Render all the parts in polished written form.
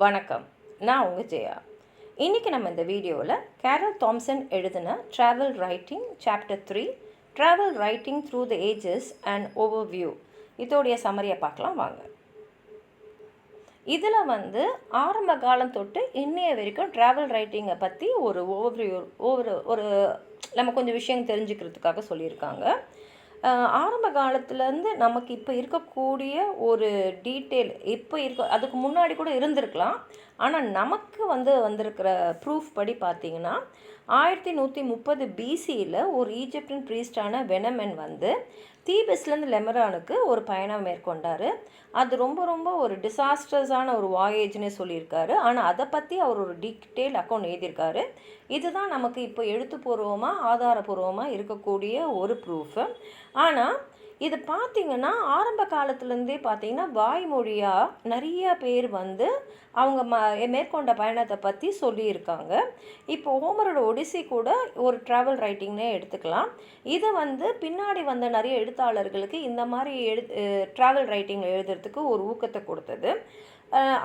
வணக்கம், நான் உங்கள் ஜெயா. இன்றைக்கி நம்ம இந்த வீடியோவில் கேரல் தாம்சன் எழுதின travel writing chapter 3 travel writing through the ages and overview இதோடைய சம்மரியை பார்க்கலாம் வாங்க. இதில் ஆரம்ப காலம் தொட்டு இன்னைய வரைக்கும் ட்ராவல் ரைட்டிங்கை பற்றி ஒரு ஓவர்வியூ ஒரு நம்ம கொஞ்சம் விஷயம் தெரிஞ்சுக்கிறதுக்காக சொல்லியிருக்காங்க. ஆரம்ப காலத்துலேருந்து நமக்கு இப்போ இருக்கக்கூடிய ஒரு டீட்டெயில் அதுக்கு முன்னாடி கூட இருந்திருக்கலாம். ஆனால் நமக்கு வந்திருக்கிற ப்ரூஃப் படி பார்த்திங்கன்னா 1130 பிசியில் ஒரு ஈஜிப்டியன் ப்ரீஸ்டான வெனமென் தீபஸ்லேருந்து லெமரானுக்கு ஒரு பயணம் மேற்கொண்டார். அது ரொம்ப ரொம்ப ஒரு டிசாஸ்டர்ஸான ஒரு வாயேஜ்னே சொல்லியிருக்காரு. ஆனால் அதை பற்றி அவர் ஒரு டீட்டெயில் அக்கௌண்ட் எழுதியிருக்காரு. இதுதான் நமக்கு இப்போ எழுத்துப்பூர்வமாக ஆதாரபூர்வமாக இருக்கக்கூடிய ஒரு ப்ரூஃபு. ஆனால் இது பார்த்திங்கன்னா ஆரம்ப காலத்துலேருந்தே பார்த்திங்கன்னா வாய்மொழியாக நிறைய பேர் அவங்க மேற்கொண்ட பயணத்தை பற்றி சொல்லியிருக்காங்க. இப்போ ஹோமரோட ஒடிசி கூட ஒரு ட்ராவல் ரைட்டிங்னே எடுத்துக்கலாம். இது பின்னாடி நிறைய எழுத்தாளர்களுக்கு இந்த மாதிரி ட்ராவல் ரைட்டிங் எழுதுறதுக்கு ஒரு ஊக்கத்தை கொடுத்தது.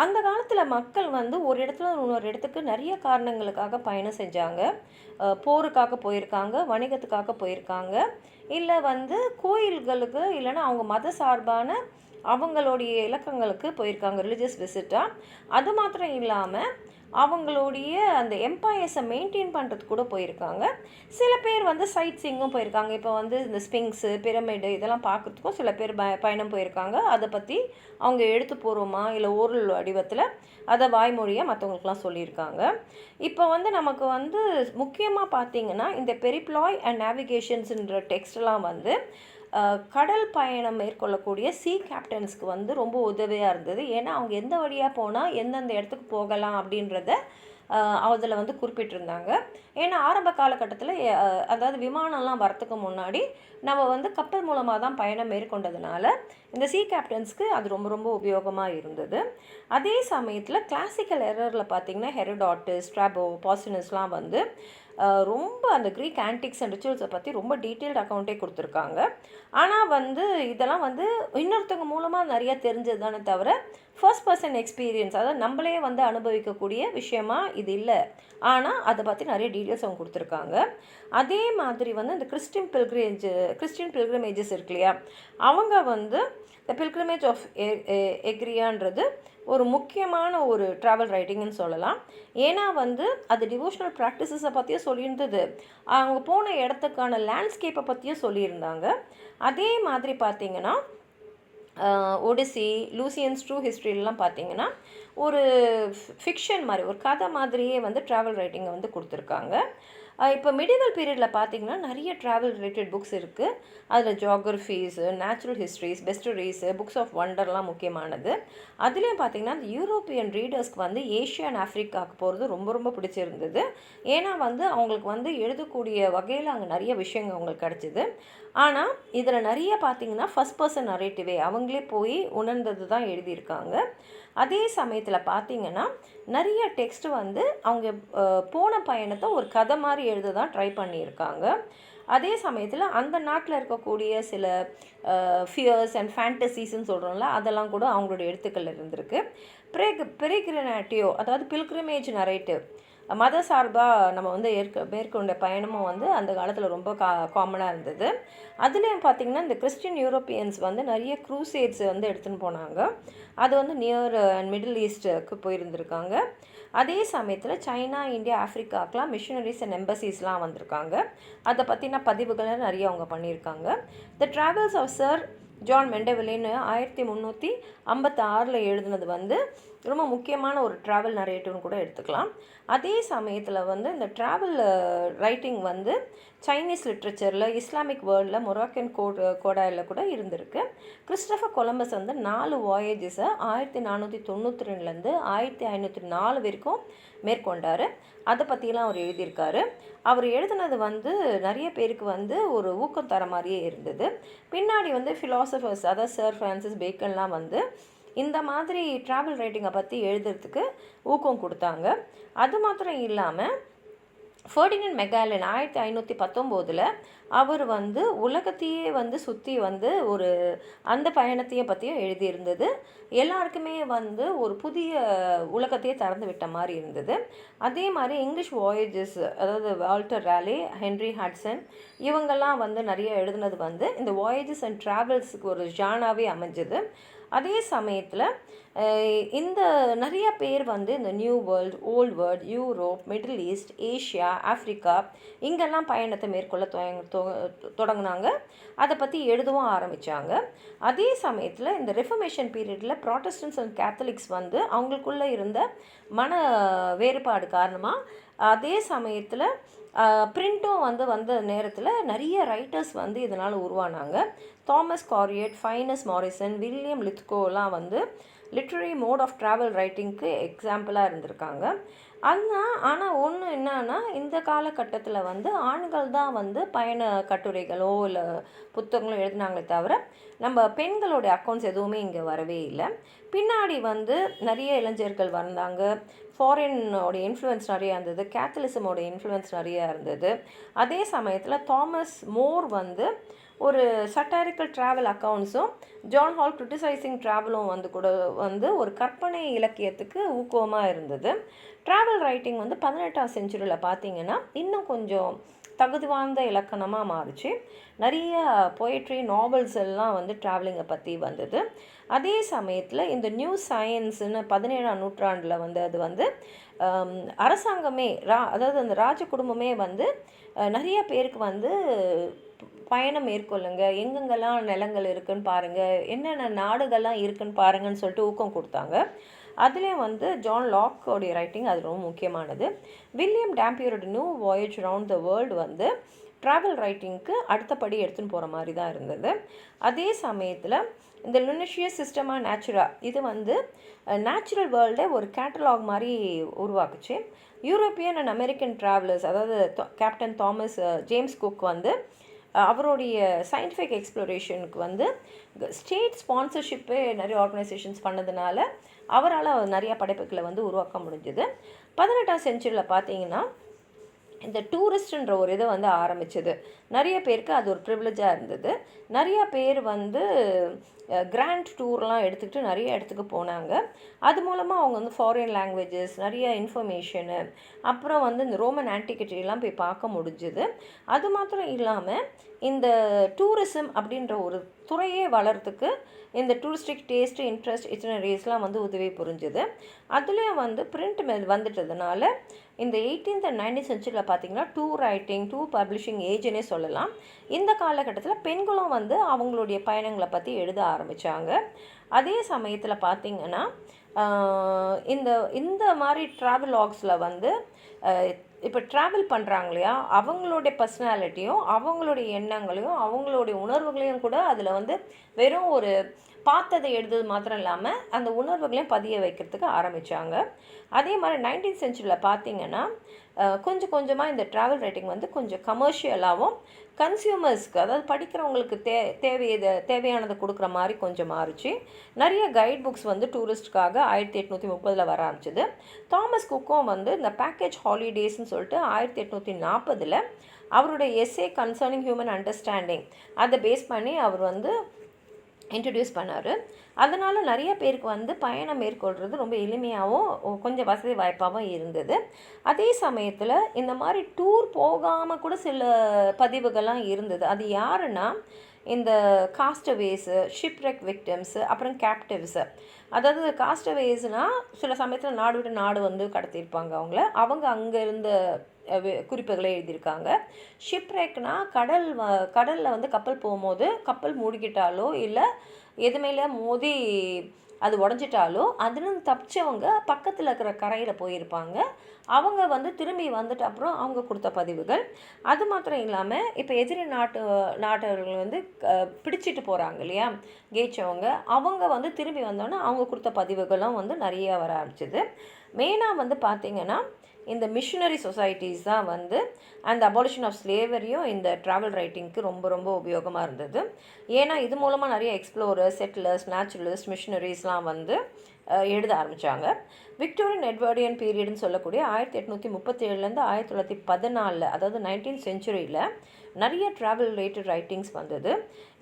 அந்த காலத்தில் மக்கள் ஒரு இடத்துல இன்னொரு இடத்துக்கு நிறைய காரணங்களுக்காக பயணம் செஞ்சாங்க. போருக்காக போயிருக்காங்க, வணிகத்துக்காக போயிருக்காங்க, இல்லை கோயில்களுக்கு, இல்லைன்னா அவங்க மத சார்பான அவங்களுடைய இலக்கங்களுக்கு போயிருக்காங்க, ரிலீஜியஸ் விசிட்டாக. அது மாத்திரம் இல்லாமல் அவங்களுடைய அந்த எம்பையர்ஸை மெயின்டைன் பண்ணுறதுக்கு கூட போயிருக்காங்க. சில பேர் சைட் சீயிங்கும் போயிருக்காங்க. இப்போ இந்த ஸ்பிங்க்ஸு, பிரமிடு இதெல்லாம் பார்க்குறதுக்கும் சில பேர் பயணம் போயிருக்காங்க. அதை பற்றி அவங்க எழுத்துப்பூர்வமாக இல்லை ஓரல் வடிவத்தில் அதை வாய்மொழியாக மற்றவங்களுக்குலாம் சொல்லியிருக்காங்க. இப்போ நமக்கு முக்கியமாக பார்த்திங்கன்னா இந்த பெரிப்ளாய் அண்ட் நேவிகேஷன்ஸுன்ற டெக்ஸ்ட்லாம் கடல் பயணம் மேற்கொள்ளக்கூடிய கேப்டன்ஸ்க்கு ரொம்ப உதவியாக இருந்தது. ஏன்னா அவங்க எந்த வழியாக போனால் எந்தெந்த இடத்துக்கு போகலாம் அப்படின்றத அதில் குறிப்பிட்டிருந்தாங்க. ஏன்னா ஆரம்ப காலகட்டத்தில் அதாவது விமானம்லாம் வரத்துக்கு முன்னாடி நம்ம கப்பல் மூலமாக தான் பயணம் மேற்கொண்டதுனால இந்த கேப்டன்ஸ்க்கு அது ரொம்ப ரொம்ப உபயோகமாக இருந்தது. அதே சமயத்தில் கிளாசிக்கல் எரரில் பார்த்திங்கன்னா ஹெரோடாட்டஸ், ஸ்ட்ராபோ, பாசினஸ்லாம் ரொம்ப அந்த க்ரீக் ஆன்டிக்ஸ் அண்ட் ரிச்சுவல்ஸை பற்றி ரொம்ப டீட்டெயில்டு அக்கௌண்ட்டே கொடுத்துருக்காங்க. ஆனால் இதெல்லாம் இன்னொருத்தவங்க மூலமாக நிறையா தெரிஞ்சது தானே தவிர ஃபர்ஸ்ட் பர்சன் எக்ஸ்பீரியன்ஸ், அதாவது நம்மளே அனுபவிக்கக்கூடிய விஷயமா இது இல்லை. ஆனால் அதை பற்றி நிறைய டீட்டெயில்ஸ் அவங்க கொடுத்துருக்காங்க. அதே மாதிரி இந்த கிறிஸ்டின் பில்கிரிமேஜஸ் இருக்கு இல்லையா, அவங்க த பில்கிரிமேஜ் ஆஃப் எக்ரியான்றது ஒரு முக்கியமான ஒரு ட்ராவல் ரைட்டிங்னு சொல்லலாம். ஏன்னா அது டிவோஷனல் ப்ராக்டிசஸை பற்றியும் சொல்லியிருந்தது, அவங்க போன இடத்துக்கான லேண்ட்ஸ்கேப்பை பற்றியும் சொல்லியிருந்தாங்க. அதே மாதிரி பார்த்திங்கன்னா ஒடிசி, லூசியன்ஸ் ட்ரூ ஹிஸ்ட்ரிலாம் பார்த்திங்கன்னா ஒரு ஃபிக்ஷன் மாதிரி, ஒரு கதை மாதிரியே ட்ராவல் ரைட்டிங்கை கொடுத்துருக்காங்க. இப்போ மிடிவல் பீரியடில் பார்த்திங்கன்னா நிறைய ட்ராவல் ரிலேட்டட் புக்ஸ் இருக்குது. அதில் ஜியோகிரஃபீஸு, நேச்சுரல் ஹிஸ்ட்ரிஸ், பெஸ்டரிஸு, புக்ஸ் ஆஃப் வண்டர்லாம் முக்கியமானது. அதுலேயும் பார்த்திங்கன்னா அந்த யூரோப்பியன் ரீடர்ஸ்க்கு ஏஷியா அண்ட் ஆஃப்ரிக்காவுக்கு போகிறது ரொம்ப ரொம்ப பிடிச்சிருந்தது. ஏன்னா அவங்களுக்கு எழுதக்கூடிய வகையில் அங்கே நிறைய விஷயங்கள் அவங்களுக்கு கிடச்சிது. ஆனால் இதில் நிறைய பார்த்திங்கன்னா ஃபஸ்ட் பர்சன் நரேட்டிவே அவங்களே போய் உணர்ந்தது தான் எழுதியிருக்காங்க. அதே சமயத்தில் பார்த்திங்கன்னா நிறைய டெக்ஸ்ட் அவங்க போன பயணத்தை ஒரு கதை மாதிரி எழுத தான் ட்ரை பண்ணியிருக்காங்க. அதே சமயத்தில் அந்த நாட்டில் இருக்கக்கூடிய சில ஃபியர்ஸ் அண்ட் ஃபேண்டசிஸ்ன்னு சொல்கிறோம்ல, அதெல்லாம் கூட அவங்களோட எழுத்துக்கள் இருந்திருக்கு. பெரிகிரினேட்டிவ், அதாவது பில்கிரிமேஜ் நரேட்டிவ், மத சார்பாக நம்ம மேற்கொண்ட பயணமும் அந்த காலத்தில் ரொம்ப காமனாக இருந்தது. அதுலேயும் பார்த்திங்கன்னா இந்த கிறிஸ்டின் யூரோப்பியன்ஸ் நிறைய க்ரூசேட்ஸ் எடுத்துன்னு போனாங்க. அது நியர் அண்ட் மிடில் ஈஸ்ட்டுக்கு போயிருந்திருக்காங்க. அதே சமயத்தில் சைனா, இந்தியா, ஆஃப்ரிக்காக்கெலாம் மிஷனரிஸ் அண்ட் எம்பசிஸ்லாம் வந்திருக்காங்க. அதை பற்றின பதிவுகளை நிறைய அவங்க பண்ணியிருக்காங்க. த ட்ராவல்ஸ் ஆஃப் சர் ஜான் மெண்டவில்லேன்னு 1356 எழுதுனது ரொம்ப முக்கியமான ஒரு ட்ராவல் நரேட்டிவ்னு கூட எடுத்துக்கலாம். அதே சமயத்தில் இந்த ட்ராவல் ரைட்டிங் சைனீஸ் லிட்ரேச்சரில், இஸ்லாமிக் வேர்ல்டில், மொராக்கன் கோடாயில் கூட இருந்திருக்கு. கிறிஸ்டோஃபர் கொலம்பஸ் 4 வாயேஜஸை 1492 1504 வரைக்கும் மேற்கொண்டார். அதை பற்றிலாம் அவர் எழுதியிருக்காரு. அவர் எழுதுனது நிறைய பேருக்கு ஒரு ஊக்கம் தர மாதிரியே இருந்தது. பின்னாடி ஃபிலாசபர்ஸ், அதாவது சர் ஃப்ரான்சிஸ் பேக்கன்லாம் இந்த மாதிரி ட்ராவல் ரைட்டிங்கை பற்றி எழுதுறதுக்கு ஊக்கம் கொடுத்தாங்க. அது மாத்திரம் இல்லாமல் ஃபெர்டினண்ட் மெக்காலன் 1519 அவர் வந்து உலகத்தையே வந்து சுற்றி வந்து ஒரு அந்த பயணத்தையும் பற்றியும் எழுதியிருந்தது. எல்லாருக்குமே வந்து ஒரு புதிய உலகத்தையே திறந்து விட்ட மாதிரி இருந்தது. அதே மாதிரி இங்கிலீஷ் வாயேஜஸ், அதாவது வால்டர் ராலே, ஹென்ரி ஹட்சன், இவங்கெல்லாம் வந்து நிறைய எழுதுனது வந்து இந்த வாயேஜஸ் அண்ட் ட்ராவல்ஸுக்கு ஒரு ஜானாவே அமைஞ்சது. அதே சமயத்தில் இந்த நிறைய பேர் வந்து இந்த new world, old world, Europe, middle east, Asia, Africa இங்கெல்லாம் பயணத்தை மேற்கொள்ள தொடங்கினாங்க. அதை பற்றி எழுதவும் ஆரம்பித்தாங்க. அதே சமயத்தில் இந்த ரெஃபர்மேஷன் பீரியடில் ப்ராட்டஸ்டன்ட்ஸ் அண்ட் கேத்தலிக்ஸ் வந்து அவங்களுக்குள்ளே இருந்த மன வேறுபாடு காரணமாக அதே சமயத்தில் பிரிண்ட்டும் வந்து வந்த நேரத்தில் நிறைய ரைட்டர்ஸ் வந்து இதனால் உருவானாங்க. தாமஸ் காரியட், ஃபைனஸ் மாரிசன், வில்லியம் லித்கோலாம் வந்து லிட்ரரி மோட் ஆஃப் ட்ராவல் ரைட்டிங்க்கு எக்ஸாம்பிளாக இருந்திருக்காங்க. ஆனால் ஒன்று என்னன்னா, இந்த காலகட்டத்தில் வந்து ஆண்கள் தான் வந்து பயண கட்டுரைகளோ இல்லை புத்தகங்களோ எழுதினாங்களே தவிர நம்ம பெண்களுடைய அக்கௌண்ட்ஸ் எதுவுமே இங்கே வரவே இல்லை. பின்னாடி வந்து நிறைய இளைஞர்கள் வந்தாங்க. ஃபாரினோடைய இன்ஃப்ளூயன்ஸ் நிறையா இருந்தது, கேத்தலிசமோட இன்ஃப்ளூயன்ஸ் நிறையா இருந்தது. அதே சமயத்தில் தாமஸ் மோர் வந்து ஒரு சட்டாரிக்கல் ட்ராவல் அக்கௌண்ட்ஸும், ஜான் ஹால் கிரிட்டிசைசிங் ட்ராவலும் வந்து கூட வந்து ஒரு கற்பனை இலக்கியத்துக்கு ஊக்கமாக இருந்தது. ட்ராவல் ரைட்டிங் வந்து 18ஆம் செஞ்சுரியில் பார்த்திங்கன்னா இன்னும் கொஞ்சம் தகுதி வாய்ந்த இலக்கணமாக மாறிச்சு. நிறைய பொயட்ரி, நாவல்ஸ் எல்லாம் வந்து ட்ராவலிங்கை பற்றி வந்தது. அதே சமயத்தில் இந்த நியூ சயின்ஸுன்னு 17ஆம் நூற்றாண்டில் வந்து அது வந்து அரசாங்கமே அதாவது அந்த ராஜ குடும்பமே வந்து நிறைய பேருக்கு வந்து பயணம் மேற்கொள்ளுங்க, எங்கெங்கெல்லாம் நிலங்கள் இருக்குதுன்னு பாருங்கள், என்னென்ன நாடுகள்லாம் இருக்குதுன்னு பாருங்கன்னு சொல்லிட்டு ஊக்கம் கொடுத்தாங்க. அதுலேயும் வந்து ஜான் லாக்கோடைய ரைட்டிங் அது ரொம்ப முக்கியமானது. வில்லியம் டேம்பியரோட new voyage around the world வந்து ட்ராவல் ரைட்டிங்க்கு அடுத்தபடி எடுத்துன்னு போகிற மாதிரி தான் இருந்தது. அதே சமயத்தில் இந்த லுனிஷியஸ் சிஸ்டமா நேச்சுரா இது வந்து நேச்சுரல் வேர்ல்டை ஒரு கேட்டலாக் மாதிரி உருவாக்குச்சு. யூரோப்பியன் அண்ட் அமெரிக்கன் ட்ராவலர்ஸ், அதாவது கேப்டன் தாமஸ் ஜேம்ஸ் குக் வந்து அவருடைய சயின்டிஃபிக் எக்ஸ்ப்ளோரேஷனுக்கு வந்து ஸ்டேட் ஸ்பான்சர்ஷிப்பு நிறைய ஆர்கனைசேஷன்ஸ் பண்ணதுனால அவரால் நிறையா படைப்புகளை வந்து உருவாக்க முடிஞ்சுது. 18ஆம் செஞ்சுரியில் பார்த்தீங்கன்னா இந்த டூரிஸ்ட்ன்ற ஒரு இதை வந்து ஆரம்பிச்சது. நிறைய பேருக்கு அது ஒரு ப்ரிவிலேஜாக இருந்தது. நிறைய பேர் வந்து கிராண்ட் டூர்லாம் எடுத்துக்கிட்டு நிறைய இடத்துக்கு போனாங்க. அது மூலமாக அவங்க வந்து ஃபாரின் லாங்குவேஜஸ், நிறைய இன்ஃபர்மேஷனு, அப்புறம் வந்து இந்த ரோமன் ஆன்டிகிட்டிலாம் போய் பார்க்க முடிஞ்சுது. அது மாத்திரம் இல்லாமல் இந்த டூரிசம் அப்படின்ற ஒரு துறையே வளர்கிறதுக்கு இந்த டூரிஸ்டிக் டேஸ்ட், இன்ட்ரெஸ்ட், இட்டினரிஸ்லாம் வந்து உதவி புரிஞ்சுது. அதுலேயும் வந்து பிரிண்ட் வந்துட்டதுனால இந்த 18th and 19th செஞ்சுரியில் பார்த்திங்கன்னா டூர் ரைட்டிங், டூர் பப்ளிஷிங் ஏஜ்னே சொல்லலாம். இந்த காலகட்டத்தில் பெண்களும் வந்து அவங்களுடைய பயணங்களை பற்றி எழுத ஆரம்பித்தாங்க. அதே சமயத்தில் பார்த்திங்கன்னா இந்த இந்த மாதிரி ட்ராவலாக்ஸில் வந்து இப்போ ட்ராவல் பண்ணுறாங்க இல்லையா, அவங்களுடைய பர்சனாலிட்டியும் அவங்களுடைய எண்ணங்களையும் அவங்களுடைய உணர்வுகளையும் கூட அதில் வந்து வெறும் ஒரு பார்த்ததை எழுதுறது மாத்திரம் இல்லாமல் அந்த உணர்வுகளையும் பதிய வைக்கிறதுக்கு ஆரம்பித்தாங்க. அதே மாதிரி 19th செஞ்சுரியில் பார்த்திங்கன்னா கொஞ்சம் கொஞ்சமாக இந்த ட்ராவல் ரைட்டிங் வந்து கொஞ்சம் கமர்ஷியலாகவும் கன்சியூமர்ஸ்க்கு, அதாவது படிக்கிறவங்களுக்கு தேவையானதை கொடுக்குற மாதிரி கொஞ்சம் மாறிச்சு. நிறைய கைட் புக்ஸ் வந்து டூரிஸ்ட்காக 1830 வர ஆரம்பிச்சிது. தாமஸ் குக்கும் வந்து இந்த பேக்கேஜ் ஹாலிடேஸ்ன்னு சொல்லிட்டு 1840 அவருடைய எஸ்ஸே கன்சர்னிங் ஹியூமன் அண்டர்ஸ்டாண்டிங் அதை பேஸ் பண்ணி அவர் வந்து இன்ட்ரடியூஸ் பண்ணார். அதனால் நிறைய பேருக்கு வந்து பயணம் மேற்கொள்கிறது ரொம்ப எளிமையாகவும் கொஞ்சம் வசதி வாய்ப்பாகவும் இருந்தது. அதே சமயத்தில் இந்த மாதிரி டூர் போகாமல் கூட சில பதிவுகள்லாம் இருந்தது. அது யாருன்னா இந்த காஸ்டவேஸு, ஷிப்ரெக் விக்டிம்ஸு, அப்புறம் கேப்டிவ்ஸு. அதாவது காஸ்டவேஸ்னால் சில சமயத்தில் நாடு விட்டு நாடு வந்து கடத்தியிருப்பாங்க அவங்க அங்கே இருந்த குறிப்புகளை எழுதியிருக்காங்க. ஷிப்ரெக்னால் கடலில் வந்து கப்பல் போகும்போது கப்பல் மூழ்கிட்டாலோ இல்லை எதுமேல மோதி அது உடஞ்சிட்டாலோ அதுன்னு தப்பிச்சவங்க பக்கத்தில் இருக்கிற கரையில் போயிருப்பாங்க. அவங்க வந்து திரும்பி வந்துட்டு அப்புறம் அவங்க கொடுத்த பதிவுகள். அது மாத்திரம் இல்லாமல் இப்போ எதிரி நாட்டவர்கள் வந்து பிடிச்சிட்டு போகிறாங்க இல்லையா, கேச்சவங்க, அவங்க வந்து திரும்பி வந்தோன்னே அவங்க கொடுத்த பதிவுகளும் வந்து நிறைய வர ஆரம்பிச்சிது. மெயினாக வந்து பார்த்திங்கன்னா இந்த மிஷனரி சொசைட்டிஸ் தான் வந்து அந்த அபாலிஷன் ஆஃப் ஸ்லேவரியும் இந்த ட்ராவல் ரைட்டிங்க்கு ரொம்ப ரொம்ப உபயோகமாக இருந்தது. ஏன்னா இது மூலமாக நிறைய எக்ஸ்ப்ளோரர்ஸ், செட்டிலர்ஸ், நேச்சுரலிஸ்ட், மிஷனரிஸ்லாம் வந்து எழுத ஆரம்பித்தாங்க. விக்டோரியன் எட்வர்டியன் பீரியட்னு சொல்லக்கூடிய 1837லேருந்து 1914, அதாவது 19th செஞ்சுரியில் நிறைய ட்ராவல் ரிலேட்டட் ரைட்டிங்ஸ் வந்தது.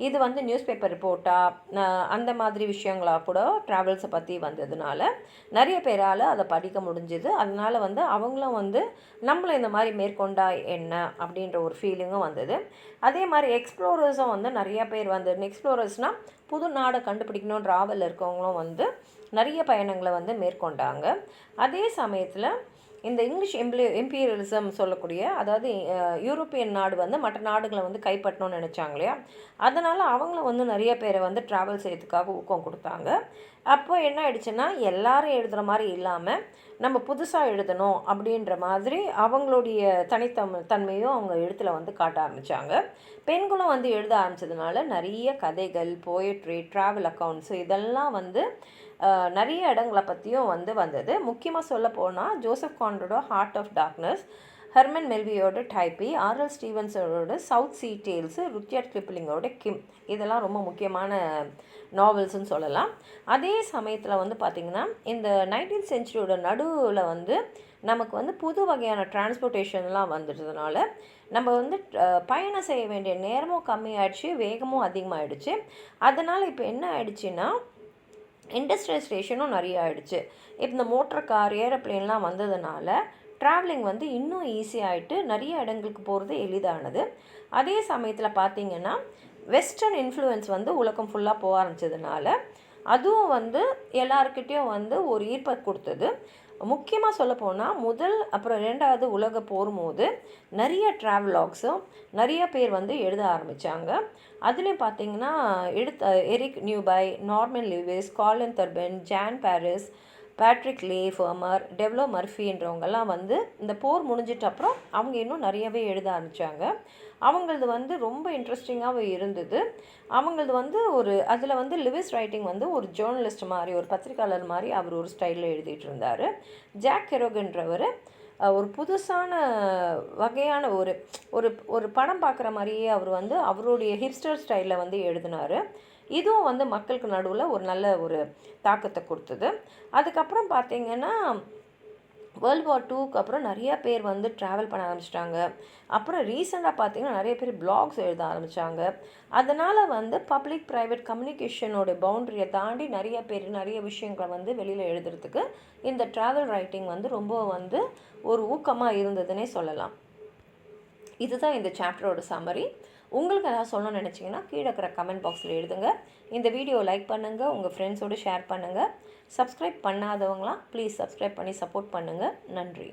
இது வந்து நியூஸ் பேப்பர் ரிப்போர்ட்டாக அந்த மாதிரி விஷயங்களாக கூட ட்ராவல்ஸை பற்றி வந்ததுனால நிறைய பேரால் அதை படிக்க முடிஞ்சுது. அதனால் வந்து அவங்களும் வந்து நம்மளை இந்த மாதிரி மேற்கொண்டா என்ன அப்படின்ற ஒரு ஃபீலிங்கும் வந்தது. அதே மாதிரி எக்ஸ்ப்ளோரர்ஸும் வந்து நிறைய பேர் வந்து எக்ஸ்ப்ளோரர்ஸ்னால் புது நாடை கண்டுபிடிக்கணும் ட்ராவலில் இருக்கவங்களும் வந்து நிறைய பயணங்களை வந்து மேற்கொண்டாங்க. அதே சமயத்தில் இந்த இங்கிலீஷ் இம்பீரியலிசம் சொல்லக்கூடிய, அதாவது யூரோப்பியன் நாடு வந்து மற்ற நாடுகளை வந்து கைப்பற்றணும்னு நினச்சாங்க இல்லையா, அதனால் அவங்களும் வந்து நிறைய பேரை வந்து ட்ராவல் செய்யறதுக்காக ஊக்கம் கொடுத்தாங்க. அப்போ என்ன ஆயிடுச்சுன்னா, எல்லாரும் எழுதுகிற மாதிரி இல்லாமல் நம்ம புதுசாக எழுதணும் அப்படின்ற மாதிரி அவங்களுடைய தன்மையும் அவங்க எழுத்தில் வந்து காட்ட ஆரம்பித்தாங்க. பெண்களும் வந்து எழுத ஆரம்பித்ததுனால நிறைய கதைகள், போயட்ரி, ட்ராவல் அக்கௌண்ட்ஸு இதெல்லாம் வந்து நிறைய இடங்களை பற்றியும் வந்து வந்தது. முக்கியமாக சொல்ல போனால் ஜோசப் கான்ரடோ ஹார்ட் ஆஃப் டார்க்னஸ், ஹெர்மன் மெல்வியோட டைப்பி, ஆர்எல் ஸ்டீவன்ஸோட சவுத் சீ டேல்ஸு, ருட்யார்ட் கிப்லிங்கோட கிம், இதெல்லாம் ரொம்ப முக்கியமான நாவல்ஸ்ன்னு சொல்லலாம். அதே சமயத்தில் வந்து பார்த்திங்கன்னா இந்த 19th செஞ்சுரியோட நடுவில் வந்து நமக்கு வந்து புது வகையான டிரான்ஸ்போர்ட்டேஷன்லாம் வந்துட்டதுனால நம்ம வந்து பயணம் செய்ய வேண்டிய நேரமும் கம்மியாயிடுச்சு, வேகமும் அதிகமாகிடுச்சு. அதனால் இப்போ என்ன ஆயிடுச்சுன்னா இண்டஸ்ட்ரியலைசேஷனும் நிறைய ஆகிடுச்சு. இப்போ இந்த மோட்டர் கார், ஏரோப்ளேன்லாம் வந்ததுனால ட்ராவலிங் வந்து இன்னும் ஈஸியாகிட்டு நிறைய இடங்களுக்கு போகிறது எளிதானது. அதே சமயத்தில் பார்த்திங்கன்னா வெஸ்டர்ன் இன்ஃப்ளூயன்ஸ் வந்து உலகம் ஃபுல்லாக போக ஆரம்பித்ததுனால அதுவும் வந்து எல்லாருக்கிட்டேயும் வந்து ஒரு ஈர்ப்பை கொடுத்தது. முக்கியமாக சொல்லப்போனால் முதல் அப்புறம் 2வது உலக போகும்போது நிறைய ட்ராவலாக்ஸும் நிறைய பேர் வந்து எழுத ஆரம்பித்தாங்க. அதுலேயும் பார்த்திங்கன்னா எரிக் நியூபை, நார்மன் லிவிஸ், காலின் தர்பன், ஜான் பாரிஸ், பேட்ரிக் லே ஃபர்மர், டெவ்லோ மர்ஃபின்றவங்கெல்லாம் வந்து இந்த போர் முடிஞ்சிட்ட அப்புறம் அவங்க இன்னும் நிறையவே எழுத ஆரம்பித்தாங்க. அவங்களது வந்து ரொம்ப இன்ட்ரெஸ்டிங்காகவே இருந்தது. அவங்களது வந்து அதில் வந்து லிவிஸ் ரைட்டிங் வந்து ஒரு ஜேர்னலிஸ்ட் மாதிரி, ஒரு பத்திரிக்கையாளர் மாதிரி அவர் ஒரு ஸ்டைலில் எழுதிட்டு இருந்தார். ஜாக் கெரோகன்றவர் ஒரு புதுசான வகையான ஒரு படம் பார்க்குற மாதிரியே அவர் வந்து அவருடைய ஹிப்ஸ்டர் ஸ்டைலில் வந்து எழுதினார். இதுவும் வந்து மக்களுக்கு நடுவில் ஒரு நல்ல ஒரு தாக்கத்தை கொடுத்தது. அதுக்கப்புறம் பார்த்திங்கன்னா வேர்ல்டு வார் 2க்கு அப்புறம் நிறையா பேர் வந்து ட்ராவல் பண்ண ஆரம்பிச்சிட்டாங்க. அப்புறம் ரீசெண்டாக பார்த்திங்கன்னா நிறைய பேர் பிளாக்ஸ் எழுத ஆரம்பித்தாங்க. அதனால் வந்து பப்ளிக் ப்ரைவேட் கம்யூனிகேஷனோட பவுண்ட்ரியை தாண்டி நிறைய பேர் நிறைய விஷயங்களை வந்து வெளியில் எழுதுறதுக்கு இந்த ட்ராவல் ரைட்டிங் வந்து ரொம்ப வந்து ஒரு ஊக்கமாக இருந்ததுன்னே சொல்லலாம். இதுதான் இந்த சாப்டரோட சம்மரி. உங்களுக்கு எதாவது சொல்லணும்னு நினச்சிங்கன்னா கீழே இருக்கிற கமெண்ட் பாக்ஸில் எழுதுங்க. இந்த வீடியோவை லைக் பண்ணுங்கள், உங்கள் ஃப்ரெண்ட்ஸோடு ஷேர் பண்ணுங்கள். சப்ஸ்கிரைப் பண்ணாதவங்களாம் ப்ளீஸ் சப்ஸ்கிரைப் பண்ணி சப்போர்ட் பண்ணுங்கள். நன்றி.